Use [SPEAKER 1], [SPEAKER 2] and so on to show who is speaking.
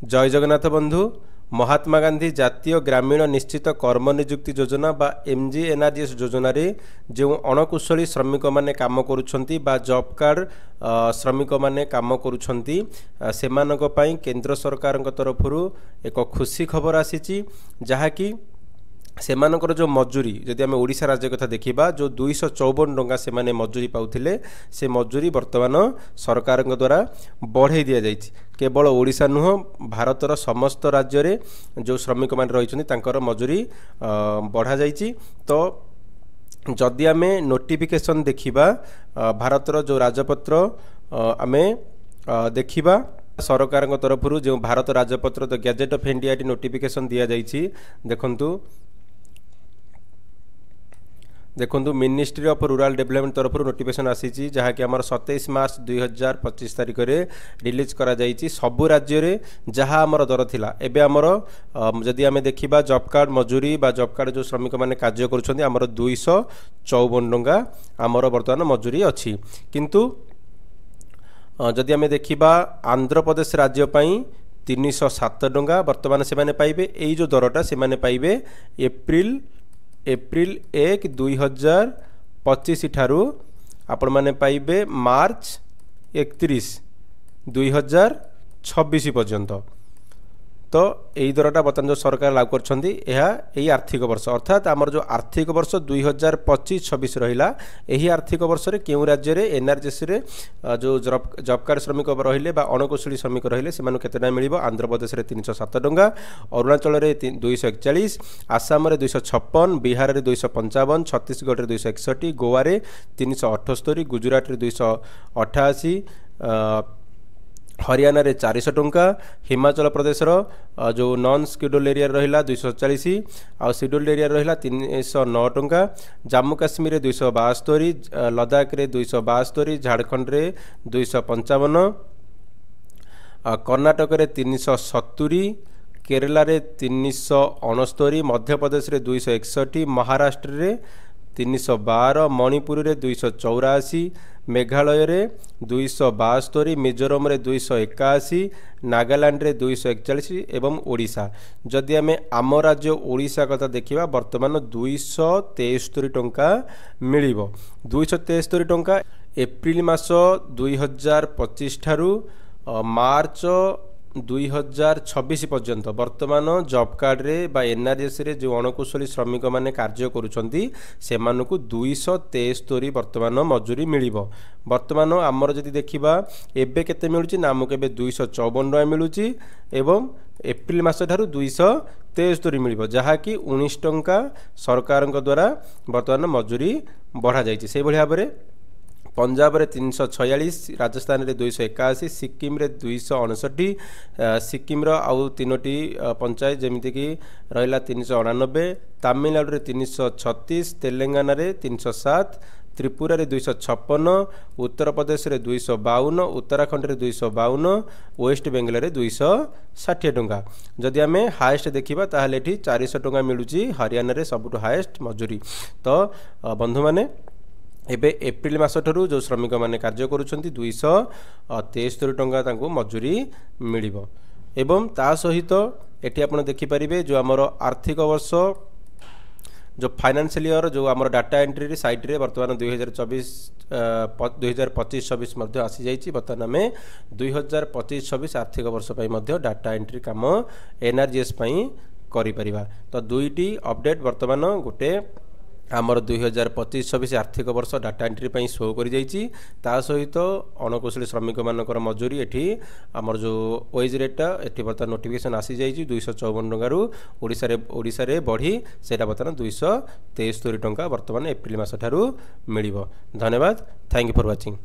[SPEAKER 1] जय जगन्नाथ बंधु। महात्मा गांधी जातीय ग्रामीण निश्चित कर्म नियुक्ति योजना बा एमजीएनआरजीएस योजना रे जो अणकुशली श्रमिक माने काम करुछंती बा जॉब कार्ड श्रमिक माने काम करुछंती सेमानक पई केंद्र सरकार तरफरु एक खुशी खबर आसीची जहाँकि सेमानकर जो मजूरी जदि आम ओडिशा राज्य कथा देखिबा जो 254 टंका से माने मजूरी पाउथिले से मजूरी वर्तमान सरकार द्वारा बढ़ाई दिया जाइछि। केवल ओडिशा नुह भारतर समस्त राज्य रे जो श्रमिक मान रहिछन्ति तांकर मजूरी बढ़ा जाइछि। तो जदि आमे नोटिफिकेशन देखिबा भारतर जो राजपत्र आमे देखिबा सरकार तरफरु जो भारत राजपत्र the gadget of India notification दिया जाइछि। देखु मिनिस्ट्री ऑफ रूरल डेवलपमेंट तरफ नोटिफिकेशन आसी जहाँ कि आमर 27 मार्च 2025 तारिख में रिलीज करा जाइछि। सबु राज्य रे जहाँ आमर दर थिला एबे आमर जदि आमे देखिबा जॉब कार्ड मजूरी बा जॉब कार्ड जो श्रमिक माने कार्य करुछन्ति आमर 254 टंका आमर वर्तमान मजूरी अछि। किंतु जदि आमे देखिबा आंध्र प्रदेश राज्य पई 307 टंका वर्तमान से माने पाइबे। एई जो दरटा से माने पाइबे एप्रिल 1 2025 ठारू आपण माने पाइबे मार्च 31 2026 पर्यंत। तो यही दरटा बर्तमान जो सरकार लागू करछन्ती यही आर्थिक वर्ष अर्थात आमर जो आर्थिक वर्ष 2025-26 रहिला यही आर्थिक वर्ष रे केउ राज्य रे एनआरजीएस रे जो जॉब कार्ड श्रमिक रहिले बा अणकुशली श्रमिक रहिले सेमानु केतेटा मिलिबो। आंध्र प्रदेश रे 307 टंका, अरुणाचल रे 241, आसाम रे 256, बिहार रे 255, छत्तीसगढ़ रे 261, गोवा रे 378, गुजरात रे 288, हरियाणा रे 400 टंका, हिमाचल प्रदेश जो नॉन शेड्यूल्ड एरिया रहिला 240 आ शेड्यूल्ड एरिया रहिला 309 टंका, जम्मू काश्मीर रे 272, लद्दाख रे 272, झारखंड रे 255, कर्नाटक रे 370, केरला रे 369, मध्य प्रदेश रे 261, महाराष्ट्र रे 312, मणिपुर रे 284, मेघालय रे 272, मिजोरम रे 281, नागालैंड रे 241 एवं ओडिशा जदि आमे आम राज्य ओडिशा कथा देखिबा वर्तमान 273 टंका मिलिबो। 273 टंका एप्रिल मास 2025 ठारू मार्च 2026 पर्यंत वर्तमान जॉब कार्ड रे बा एनआरजीएस रे जो अणकुशली श्रमिक माने कार्य करुछन्ती सेमानकु 273 वर्तमान मजूरी मिलिबो। वर्तमान आमर जदि देखिबा एबे केते मिलुची ना हमकु एबे 254 टंका मिलुची एवं एप्रिल मास ठारू 273 मिलिबो जहा कि 19 टंका सरकार द्वारा वर्तमान मजूरी बढ़ा जाइछि। से भली भाबरे पंजाब रे 346, राजस्थान रे 281, सिक्किम रे 259, सिक्किम रो आउ तीनोटी पंचायत जेमिति कि रहिला 399, तमिलनाडु रे 336, तेलंगाना रे 307, त्रिपुरा रे 256, उत्तर प्रदेश रे 252, उत्तराखंड रे 252, वेस्ट बेंगल रे 260 टंका। जदि आमे हाईएस्ट देखिबा ताहले एठी 400 टंका मिलुची हरियाणा रे सबुठु हाईएस्ट मजूरी। तो बंधु माने एबे एप्रिल मास ठारू जो श्रमिक माने कार्य करुछन्ती 273 टंका तांको मजूरी मिलिबो। एवं ता सहित एठी आपण देखि परिबे जो हमर आर्थिक वर्ष जो फाइनेंशियल ईयर जो हमर डाटा एंट्री साइट रे वर्तमान 2025-26 मध्ये आसी जाइछि। वर्तमान में 2025-26 आर्थिक वर्ष पई मध्ये डाटा एंट्री काम एनआरजीएस पई करि परिबा। तो दुईटी अपडेट वर्तमान गोटे आमर 2025-26 आर्थिक वर्ष डाटा एंट्री पई शो करि जाइछि। ता सहित अणकुशली श्रमिक मानकर मजूरी एठी आमर जो वेज रेट एठी वर्तमान नोटिफिकेशन आसी जाइछि 254 टंका रु ओडिसा रे बढ़ी सेटा वर्तमान 273 टंका वर्तमान एप्रिल मास ठारू मिलिबो। धन्यवाद। Thank you for watching.